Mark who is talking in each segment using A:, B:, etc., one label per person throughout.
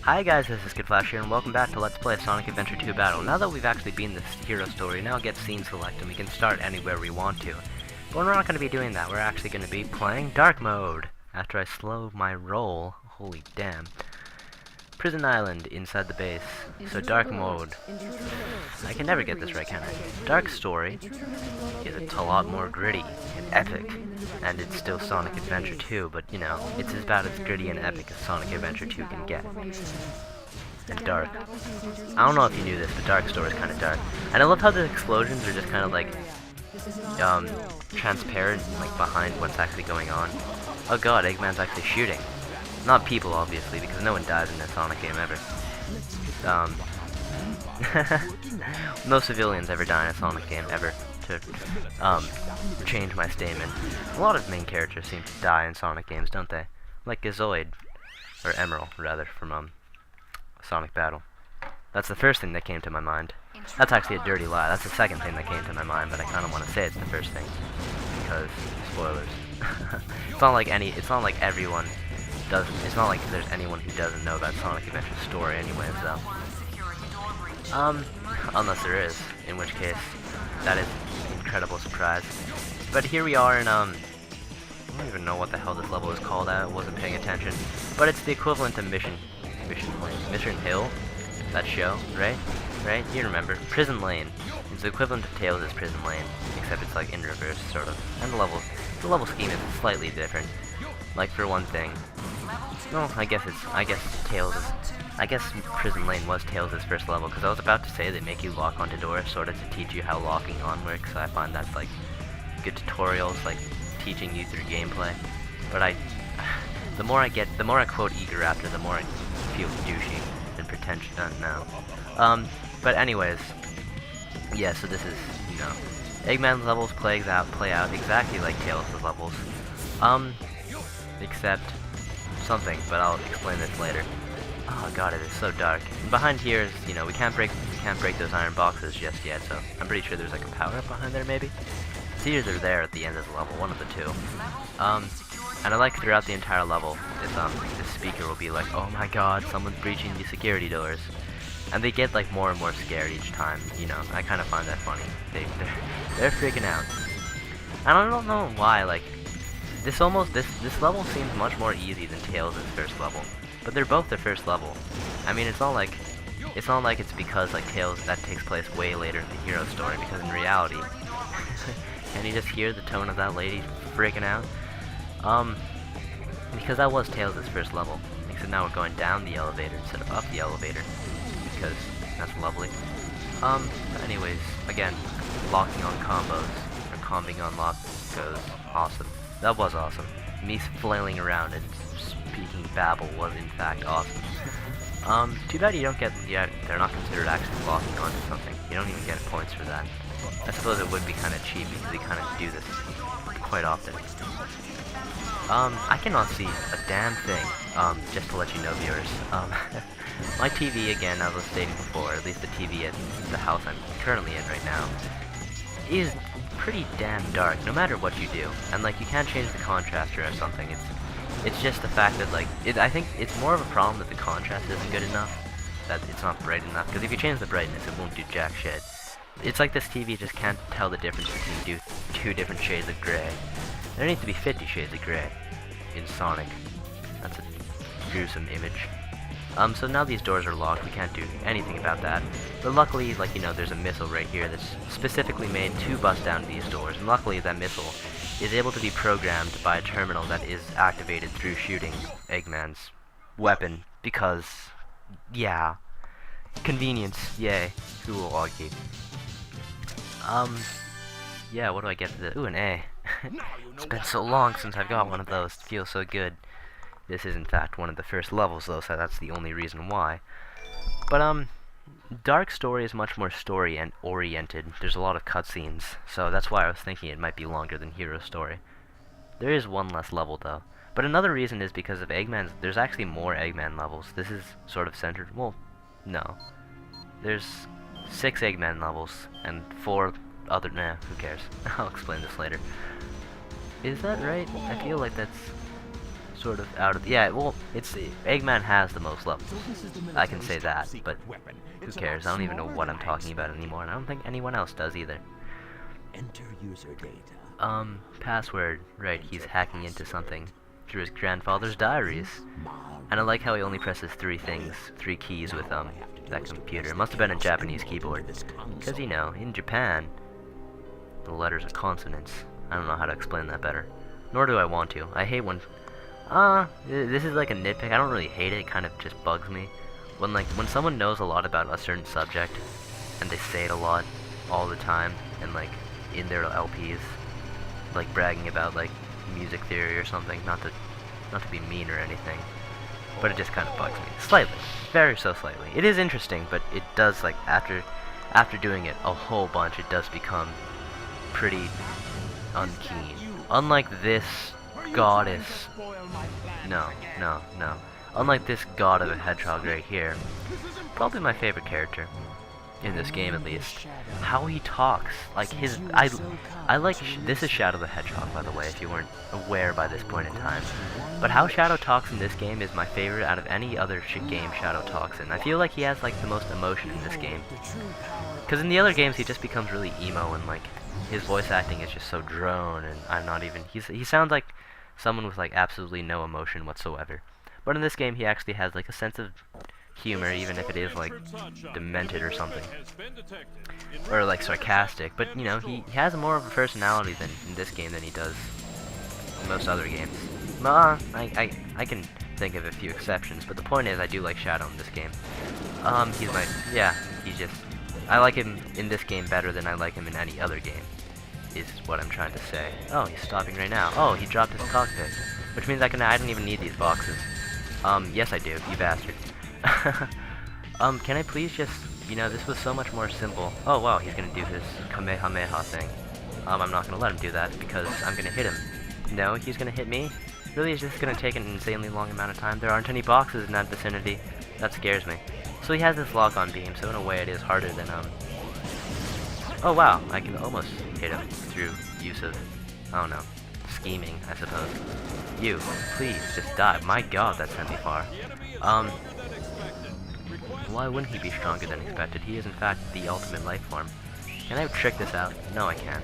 A: Hi guys, this is skittflash here, and welcome back to Let's Play Sonic Adventure 2 Battle. Now that we've actually beaten this hero story, now it gets scene select, and we can start anywhere we want to. But we're not going to be doing that, we're actually going to be playing Dark Mode, after I slow my roll. Holy damn. Prison Island, inside the base. So Dark Mode. I can never get this right, can I? Dark Story is a lot more gritty and epic, and it's still Sonic Adventure 2, but you know, it's about as gritty and epic as Sonic Adventure 2 can get. And dark. I don't know if you knew this, but Dark Story is kind of dark. And I love how the explosions are just kind of like, transparent, like behind what's actually going on. Oh god, Eggman's actually shooting. Not people, obviously, because no one dies in this Sonic game ever. No civilians ever die in a Sonic game, ever. To, change my statement. A lot of main characters seem to die in Sonic games, don't they? Like Gazoid. Or Emerald, rather, from, Sonic Battle. That's the first thing that came to my mind. That's actually a dirty lie. That's the second thing that came to my mind, but I kind of want to say it's the first thing. Because, spoilers. It's not like everyone doesn't, it's not like there's anyone who doesn't know about Sonic Adventure's story anyways, though. Unless there is, in which case, that is an incredible surprise. But here we are in, I don't even know what the hell this level is called. I wasn't paying attention. But it's the equivalent to Mission Hill, that show, right? Right? You remember. Prison Lane. It's the equivalent to Tails' Prison Lane, except it's like in reverse, sort of. And the level scheme is slightly different. Like, for one thing, no, I guess Prison Lane was Tails' first level, because I was about to say they make you lock onto doors, sort of to teach you how locking on works. So I find that's like good tutorials, like teaching you through gameplay. But the more I quote Eager Raptor, the more I feel douchey and pretentious. No. But anyways, yeah. So this is, you know, Eggman's levels play out exactly like Tails' levels. Except something, but I'll explain this later. Oh god, it is so dark. And behind here is, you know, we can't break those iron boxes just yet, so I'm pretty sure there's like a power-up behind there, maybe? It's either there at the end of the level, one of the two. And I like throughout the entire level, this speaker will be like, oh my god, someone's breaching the security doors. And they get like more and more scared each time, you know, I kind of find that funny. They're freaking out. And I don't know why, like, this level seems much more easy than Tails' first level, but they're both their first level. I mean, it's not like it's because like Tails that takes place way later in the hero story, because in reality, can you just hear the tone of that lady freaking out? Because that was Tails' first level, except now we're going down the elevator instead of up the elevator, because that's lovely. But anyways, again, locking on combos, or combing on lock goes awesome. That was awesome. Me flailing around and speaking babble was in fact awesome. Too bad you don't get, yeah, they're not considered actually locking onto something. You don't even get points for that. I suppose it would be kind of cheap because we kind of do this quite often. I cannot see a damn thing, just to let you know, viewers. My TV, again, as I was stating before, at least the TV at the house I'm currently in right now, is pretty damn dark, no matter what you do. And like, you can't change the contrast or something. It's just the fact that like, I think it's more of a problem that the contrast isn't good enough, that it's not bright enough, because if you change the brightness, it won't do jack shit. It's like this TV just can't tell the difference between two different shades of gray. There needs to be 50 shades of gray in Sonic. That's a gruesome image. So now these doors are locked, we can't do anything about that. But luckily, like, you know, there's a missile right here that's specifically made to bust down these doors. And luckily, that missile is able to be programmed by a terminal that is activated through shooting Eggman's weapon. Because, yeah, convenience, yay, who will argue? Yeah, what do I get to the, ooh, an A. It's been so long since I've got one of those, it feels so good. This is in fact one of the first levels though, so that's the only reason why. But Dark Story is much more story and oriented. There's a lot of cutscenes, so that's why I was thinking it might be longer than Hero Story. There is one less level though. But another reason is because of Eggman's, there's actually more Eggman levels. This is sort of centered, well, no. There's 6 Eggman levels, and 4 other, nah, who cares. I'll explain this later. Is that right? I feel like that's sort of out of, yeah, well, it's, Eggman has the most levels, I can say that, but who cares, I don't even know what I'm talking about anymore, and I don't think anyone else does either.
B: Enter user data.
A: Password, right, he's hacking into something through his grandfather's diaries, and I like how he only presses three keys with, that computer. It must have been a Japanese keyboard, because, you know, in Japan, the letters are consonants. I don't know how to explain that better. Nor do I want to. I hate when... this is like a nitpick. I don't really hate it. It kind of just bugs me. When someone knows a lot about a certain subject, and they say it a lot, all the time, and, like, in their LPs, like, bragging about, like, music theory or something. Not to be mean or anything, but it just kind of bugs me. Slightly. Very so slightly. It is interesting, but it does, like, after doing it a whole bunch, it does become pretty unkeen. Unlike this goddess. No. Unlike this god of a hedgehog right here. Probably my favorite character. In this game, at least. How he talks. Like, I like, this is Shadow the Hedgehog, by the way, if you weren't aware by this point in time. But how Shadow talks in this game is my favorite out of any other game Shadow talks in. I feel like he has, like, the most emotion in this game. Because in the other games, he just becomes really emo, and, like, his voice acting is just so drone, and I'm not even, he sounds like someone with, like, absolutely no emotion whatsoever. But in this game, he actually has, like, a sense of humor, even if it is, like, demented or something. Or, like, sarcastic. But, you know, he has more of a personality than in this game than he does in most other games. I can think of a few exceptions, but the point is, I do like Shadow in this game. He's my, yeah, he's just, I like him in this game better than I like him in any other game, is what I'm trying to say. Oh, he's stopping right now. Oh, he dropped his cockpit, which means I don't even need these boxes. Yes I do, you bastard. Can I please just, you know, this was so much more simple. Oh wow, he's gonna do his Kamehameha thing. I'm not gonna let him do that, because I'm gonna hit him. No, he's gonna hit me? Really, is this gonna take an insanely long amount of time? There aren't any boxes in that vicinity. That scares me. So he has this lock-on beam, so in a way it is harder than, oh wow, I can almost hit him through use of, I don't know, scheming, I suppose. You, please, just die. My god, that sent me far. Why wouldn't he be stronger than expected? He is, in fact, the ultimate life form. Can I trick this out? No, I can't.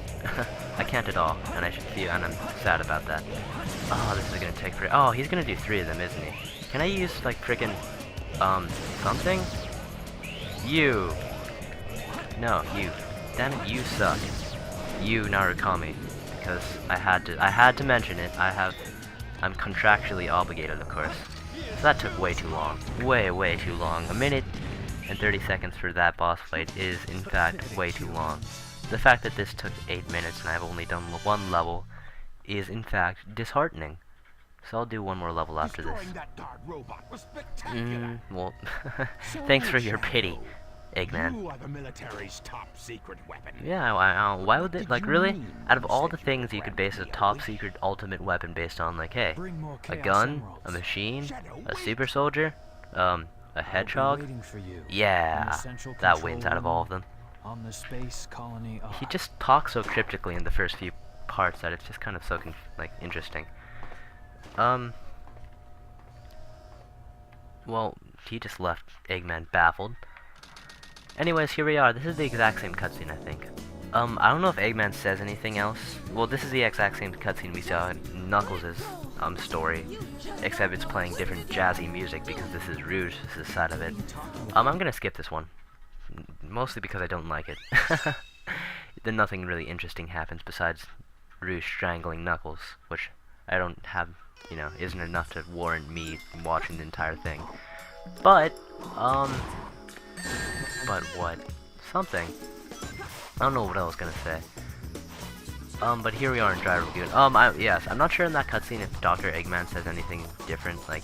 A: I can't at all, and and I'm sad about that. Oh, this is gonna take oh, he's gonna do 3 of them, isn't he? Can I use, like, frickin', something? You! No, you. Damn it, you suck. You, Narukami. Because I had to mention it. I'm contractually obligated, of course. So that took way too long. Way too long. A minute and 30 seconds for that boss fight is, in fact, way too long. The fact that this took 8 minutes and I've only done 1 level is, in fact, disheartening. So I'll do 1 more level after this. Well, thanks for your pity, Eggman.
B: You are the military's top secret weapon.
A: Yeah, why would they, like, really? Out of all the things you could base a top secret ultimate weapon based on, like, hey, a gun, a machine, a super soldier, a hedgehog? Yeah, that wins out of all of them.
C: On the space colony.
A: He just talks so cryptically in the first few parts that it's just kind of so, like, interesting. Well, he just left Eggman baffled. Anyways, here we are. This is the exact same cutscene, I think. I don't know if Eggman says anything else. Well, this is the exact same cutscene we saw in Knuckles' story, except it's playing different jazzy music because this is Rouge's side of it. I'm gonna skip this one, mostly because I don't like it. Then nothing really interesting happens besides Rouge strangling Knuckles, which I don't have, you know, isn't enough to warrant me watching the entire thing. But what? Something. I don't know what I was gonna say. But here we are in Dry Lagoon. Yes, I'm not sure in that cutscene if Dr. Eggman says anything different. Like,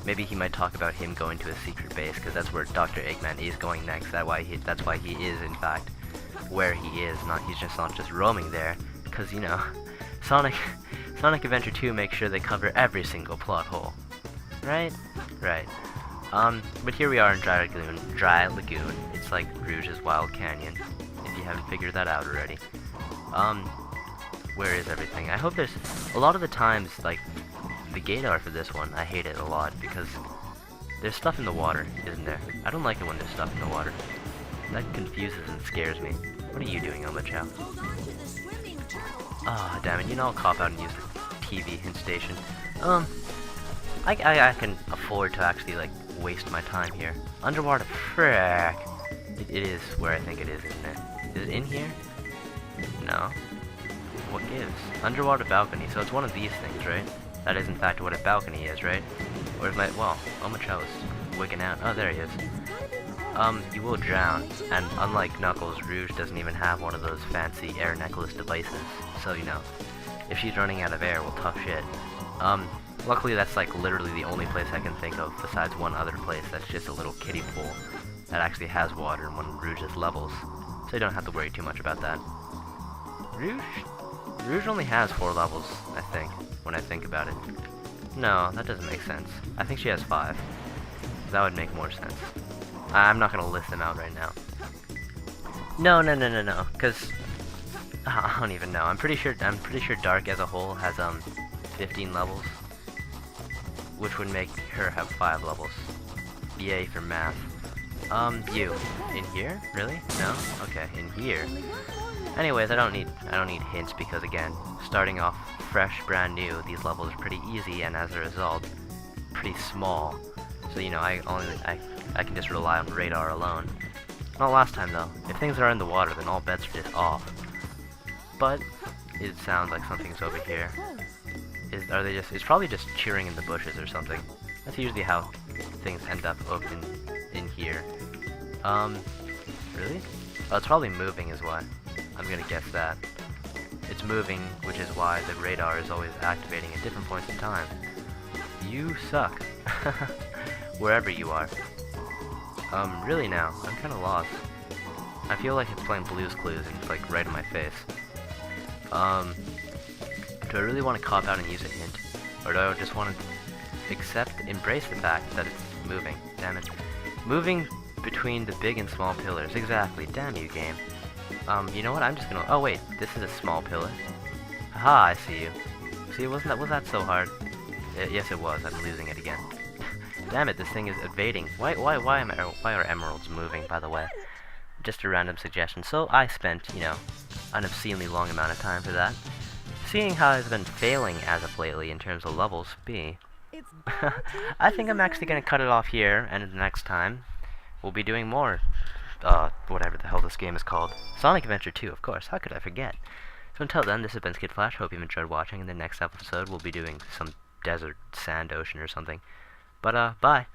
A: maybe he might talk about him going to a secret base, because that's where Dr. Eggman is going next. That's why he is, in fact, where he is. He's just not just roaming there, because, you know, Sonic Adventure 2 makes sure they cover every single plot hole. Right? Right. But here we are in Dry Lagoon. It's like Rouge's Wild Canyon, if you haven't figured that out already. Where is everything? I hope there's, a lot of the times, like, the gator for this one, I hate it a lot because there's stuff in the water, isn't there? I don't like it when there's stuff in the water. That confuses and scares me. What are you doing, Oma Chow? Ah, damn it, you know I'll cop out and use the TV hint station. I can afford to actually, like, waste my time here. Underwater, frick! It is where I think it is, isn't it? Is it in here? No. What gives? Underwater balcony, so it's one of these things, right? That is in fact what a balcony is, right? Where's my, well, Oma Chow is wigging out. Oh, there he is. You will drown, and unlike Knuckles, Rouge doesn't even have one of those fancy air necklace devices, so, you know, if she's running out of air, well, tough shit. Luckily that's like literally the only place I can think of besides one other place that's just a little kiddie pool that actually has water in one of Rouge's levels, so you don't have to worry too much about that. Rouge only has 4 levels, I think, when I think about it. No, that doesn't make sense. I think she has 5. That would make more sense. I'm not gonna list them out right now. No, because I don't even know. I'm pretty sure Dark as a whole has 15 levels, which would make her have 5 levels. Yay for math. You in here? Really? No? Okay, in here. Anyways, I don't need hints because again, starting off fresh, brand new, these levels are pretty easy and as a result, pretty small. So you know, I can just rely on radar alone. Not last time though. If things are in the water, then all bets are just off. But it sounds like something's over here. It's probably just cheering in the bushes or something. That's usually how things end up in here. Really? Oh, it's probably moving is why. I'm gonna guess that. It's moving, which is why the radar is always activating at different points in time. You suck. Wherever you are. Really now, I'm kinda lost. I feel like it's playing Blue's Clues and it's like right in my face. Do I really want to cop out and use a hint? Or do I just want to embrace the fact that it's moving? Damn it. Moving between the big and small pillars. Exactly. Damn you, game. You know what? I'm just gonna... Oh, wait. This is a small pillar. Aha, I see you. See, was that so hard? Yes, it was. I'm losing it again. Damn it, this thing is evading. Why are emeralds moving, by the way? Just a random suggestion. So I spent, you know, an obscenely long amount of time for that. Seeing how I've been failing as of lately in terms of levels B, I think I'm actually going to cut it off here, and next time, we'll be doing more, whatever the hell this game is called. Sonic Adventure 2, of course, how could I forget? So until then, this has been skittflash, hope you've enjoyed watching, in the next episode we'll be doing some desert, sand, ocean or something. But, bye!